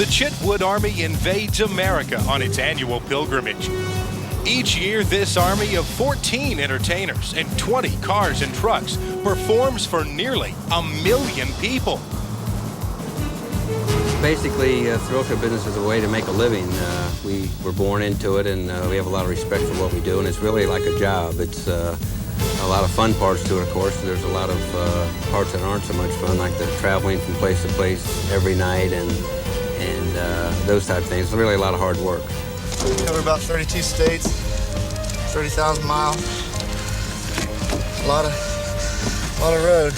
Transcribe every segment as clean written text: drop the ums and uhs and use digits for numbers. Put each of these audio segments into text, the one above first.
Chitwood Army invades America on its annual pilgrimage. Each year, this army of 14 entertainers and 20 cars and trucks performs for nearly 1 million people. Basically, thrill show business is a way to make a living. We were born into it, and we have a lot of respect for what we do, and it's really like a job. It's a lot of fun parts to it, of course. There's a lot of parts that aren't so much fun, like the traveling from place to place every night and those type of things. It's really a lot of hard work. We cover about 32 states, 30,000 miles. A lot of road.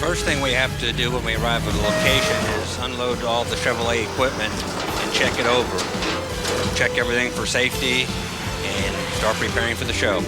First thing we have to do when we arrive at a location is unload all the Chevrolet equipment and check it over. Check everything for safety and start preparing for the show.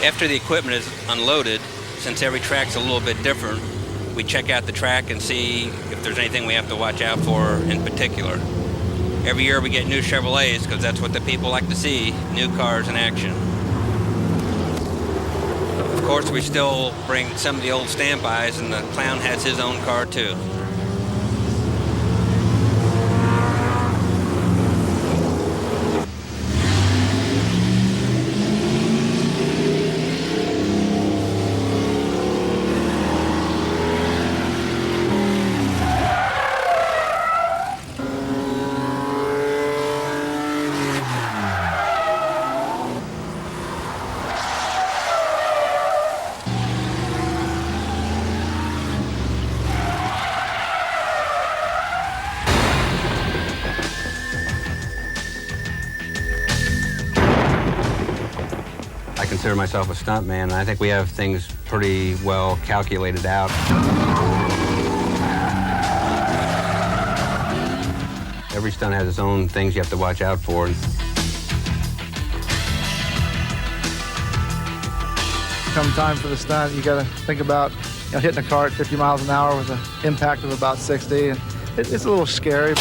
After the equipment is unloaded, since every track's a little bit different, we check out the track and see if there's anything we have to watch out for in particular. Every year we get new Chevrolets because that's what the people like to see, new cars in action. Of course, we still bring some of the old standbys, and the clown has his own car too. I consider myself a stuntman, and I think we have things pretty well calculated out. Every stunt has its own things you have to watch out for. Come time for the stunt, you gotta think about hitting a car at 50 miles an hour with an impact of about 60, and it's a little scary.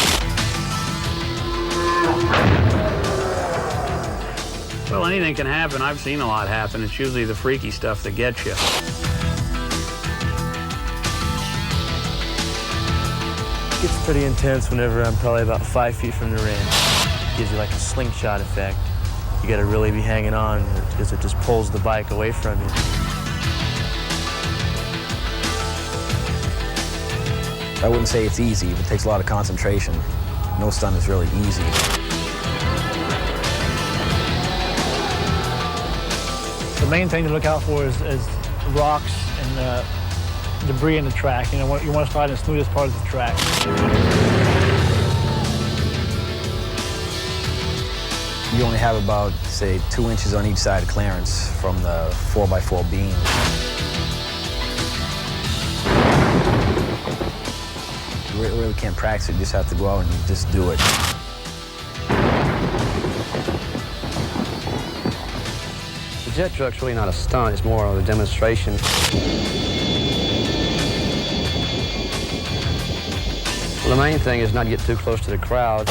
Well, anything can happen. I've seen a lot happen. It's usually the freaky stuff that gets you. It gets pretty intense whenever I'm probably about 5 feet from the rim. It gives you like a slingshot effect. You gotta really be hanging on because it just pulls the bike away from you. I wouldn't say it's easy, but it takes a lot of concentration. No stunt is really easy. The main thing to look out for is rocks and debris in the track. You want to start in the smoothest part of the track. You only have about, say, 2 inches on each side of clearance from the 4x4 beam. You really can't practice it. You just have to go out and just do it. The jet truck's really not a stunt, it's more of a demonstration. Well, the main thing is not to get too close to the crowd.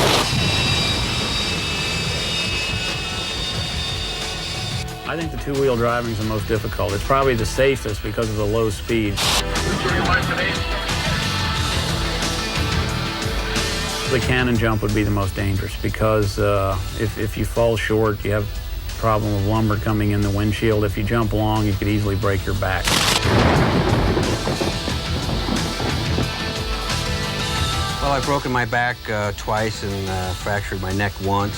I think the two-wheel driving is the most difficult. It's probably the safest because of the low speed. The cannon jump would be the most dangerous because if you fall short, you have a problem of lumber coming in the windshield. If you jump long, you could easily break your back. Well, I've broken my back twice and fractured my neck once.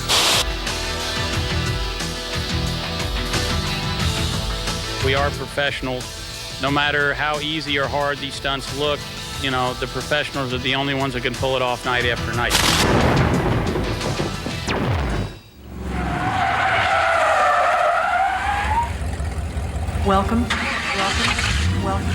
We are professionals. No matter how easy or hard these stunts look, you know, the professionals are the only ones that can pull it off night after night. Welcome, welcome, welcome.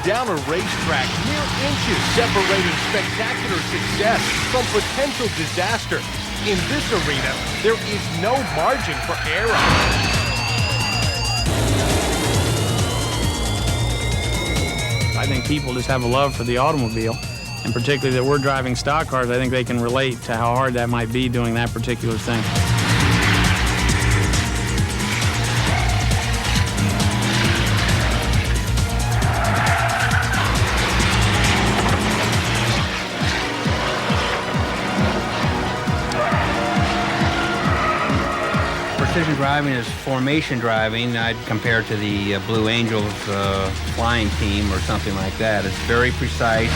Down a racetrack, mere inches separating spectacular success from potential disaster. In this arena, there is no margin for error. I think people just have a love for the automobile, and particularly that we're driving stock cars. I think they can relate to how hard that might be doing that particular thing. Precision driving is formation driving. I'd compare it to the Blue Angels flying team or something like that. It's very precise.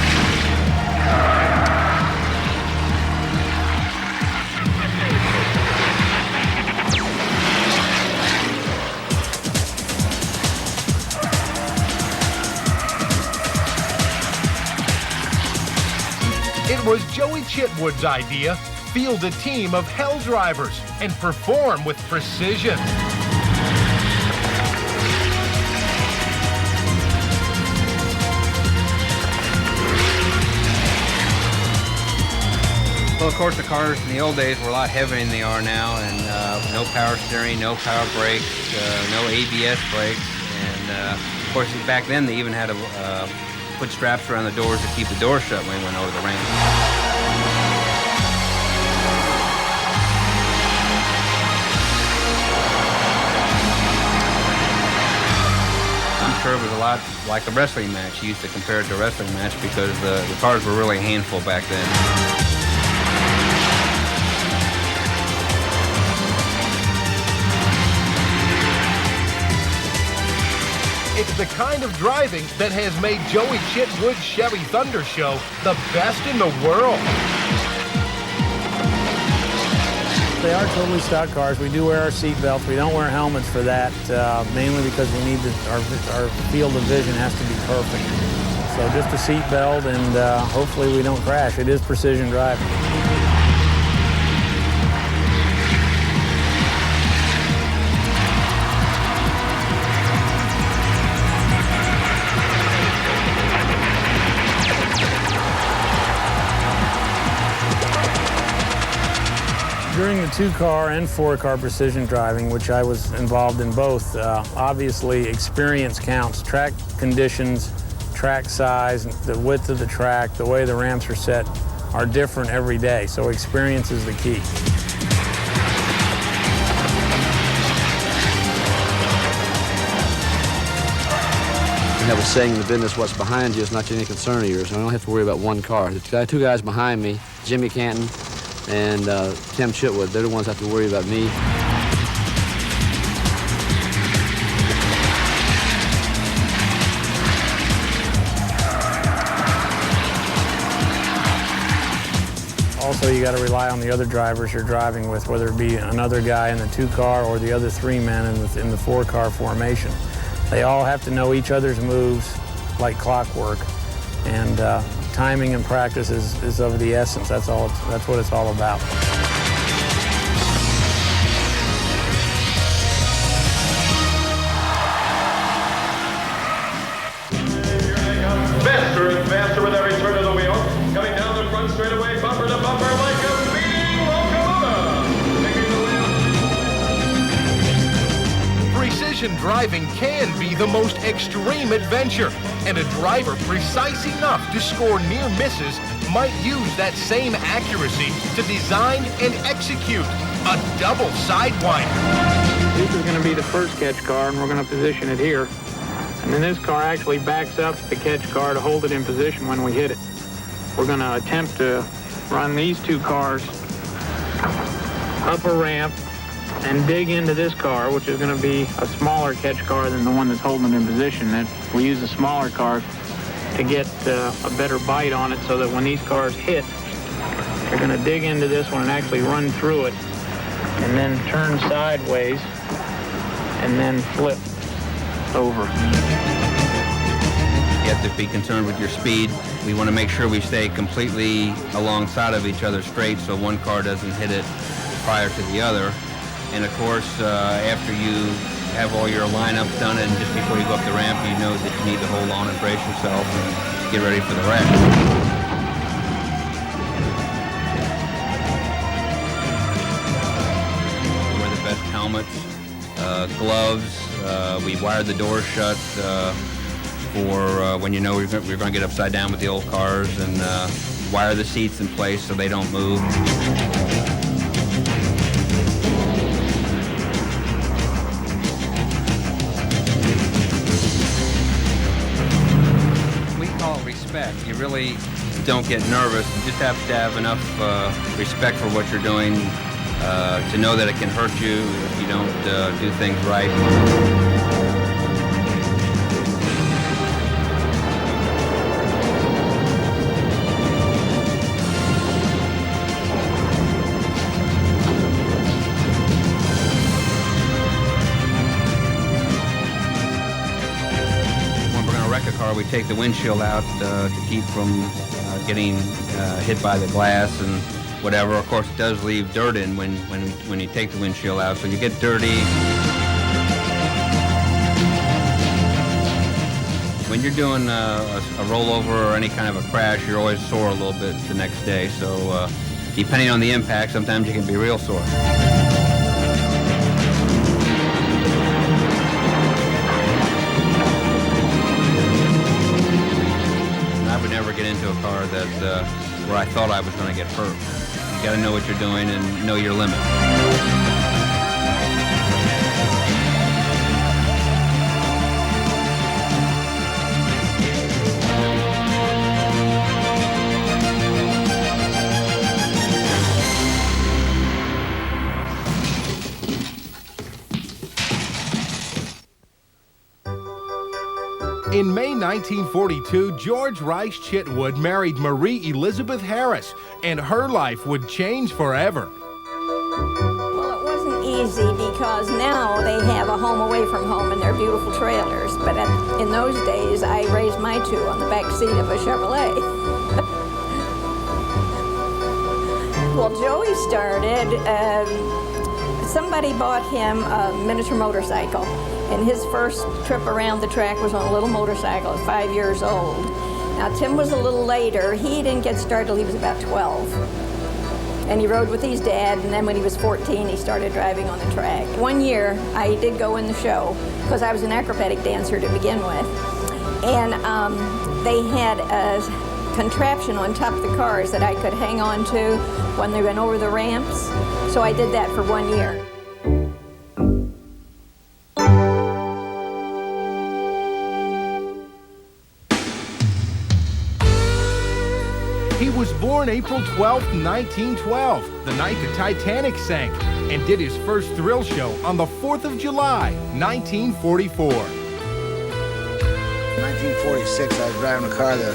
It was Joey Chitwood's idea. Field a team of hell drivers and perform with precision. Well, of course, the cars in the old days were a lot heavier than they are now, and no power steering, no power brakes, no ABS brakes, and of course, back then they even had to put straps around the doors to keep the doors shut when we went over the range. It was a lot like a wrestling match. You used to compare it to a wrestling match because the cars were really a handful back then. It's the kind of driving that has made Joey Chitwood's Chevy Thunder Show the best in the world. They are totally stock cars. We do wear our seat belts. We don't wear helmets for that, mainly because we need our field of vision has to be perfect. So just a seat belt, and hopefully we don't crash. It is precision driving. During the 2-car and 4-car precision driving, which I was involved in both, obviously experience counts. Track conditions, track size, the width of the track, the way the ramps are set are different every day, so experience is the key. We have a saying in the business, what's behind you is not any concern of yours. I don't have to worry about one car. The two guys behind me, Jimmy Canton and Tim Chitwood, they're the ones that have to worry about me. Also, you got to rely on the other drivers you're driving with, whether it be another guy in the 2-car or the other 3 men in the 4-car formation. They all have to know each other's moves like clockwork, and timing and practice is of the essence. That's what it's all about. Faster and faster with every turn of the wheel. Coming down the front straightaway, bumper to bumper, like a speeding locomotive. Taking the wheel. Precision competition driving can be the most extreme adventure, and a driver precise enough to score near misses might use that same accuracy to design and execute a double sidewinder. This is going to be the first catch car, and we're going to position it here. And then this car actually backs up the catch car to hold it in position when we hit it. We're going to attempt to run these two cars up a ramp and dig into this car, which is going to be a smaller catch car than the one that's holding it in position. And we use the smaller car to get a better bite on it so that when these cars hit, they're going to dig into this one and actually run through it and then turn sideways and then flip over. You have to be concerned with your speed. We want to make sure we stay completely alongside of each other straight so one car doesn't hit it prior to the other. And of course, after you have all your lineups done and just before you go up the ramp, you know that you need to hold on and brace yourself and get ready for the wreck. Wear the best helmets, gloves. We wire the doors shut for when you know we're going to get upside down with the old cars, and wire the seats in place so they don't move. We call it respect. You really don't get nervous. You just have to have enough respect for what you're doing to know that it can hurt you if you don't do things right. We take the windshield out to keep from getting hit by the glass and whatever. Of course, it does leave dirt in when you take the windshield out, so you get dirty. When you're doing a rollover or any kind of a crash, you're always sore a little bit the next day. So depending on the impact, sometimes you can be real sore. Get into a car that where I thought I was going to get hurt. You got to know what you're doing and know your limit. In May 1942, George Rice Chitwood married Marie Elizabeth Harris, and her life would change forever. Well, it wasn't easy because now they have a home away from home and they're beautiful trailers. But in those days, I raised my two on the back seat of a Chevrolet. Well, Joey started, somebody bought him a miniature motorcycle. And his first trip around the track was on a little motorcycle at 5 years old. Now, Tim was a little later. He didn't get started till he was about 12. And he rode with his dad, and then when he was 14, he started driving on the track. One year, I did go in the show, because I was an acrobatic dancer to begin with. And they had a contraption on top of the cars that I could hang on to when they went over the ramps. So I did that for 1 year. He was born April 12, 1912, the night the Titanic sank, and did his first thrill show on the 4th of July, 1944. 1946, I was driving a car. The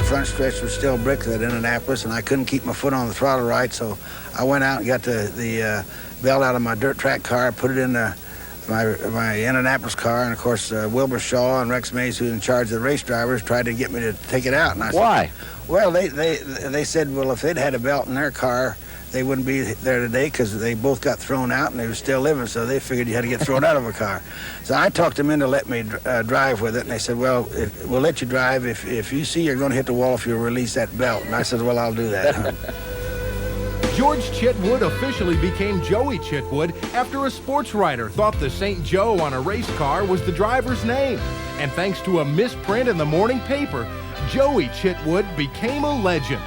front stretch was still brick at Indianapolis, and I couldn't keep my foot on the throttle right, so I went out and got the belt out of my dirt track car, put it in my Indianapolis car, and of course Wilbur Shaw and Rex Mays, who's in charge of the race drivers, tried to get me to take it out. And I Why? Said, well, they said, well, if they'd had a belt in their car, they wouldn't be there today because they both got thrown out and they were still living, so they figured you had to get thrown out of a car. So I talked them into letting me drive with it, and they said, well, we'll let you drive. If you see you're going to hit the wall, if you'll release that belt. And I said, well, I'll do that. Did you ever get into a car that where I thought I was going to get hurt? You got to know what you're doing and know your limit. Well, it wasn't easy because now they have a home away from home and they're beautiful trailers. But in those days, I raised my two on the back seat of a Chevrolet. George Chitwood officially became Joey Chitwood after a sports writer thought the St. Joe on a race car was the driver's name. And thanks to a misprint in the morning paper, Joey Chitwood became a legend.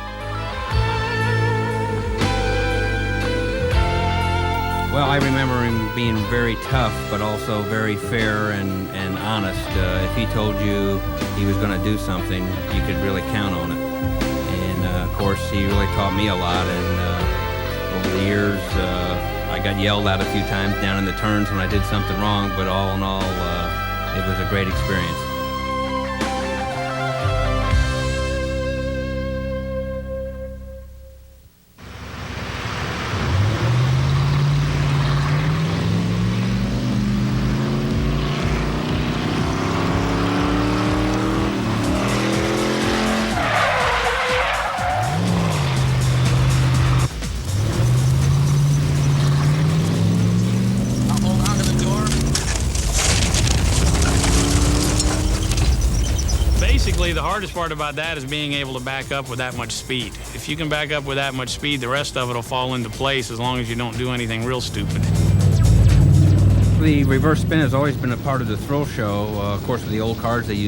Well, I remember him being very tough, but also very fair and honest. If he told you he was going to do something, you could really count on it. And of course, he really taught me a lot. And over the years, I got yelled at a few times down in the turns when I did something wrong. But all in all, it was a great experience. Basically, the hardest part about that is being able to back up with that much speed. If you can back up with that much speed, the rest of it will fall into place as long as you don't do anything real stupid. The reverse spin has always been a part of the thrill show. Of course, with the old cars, they used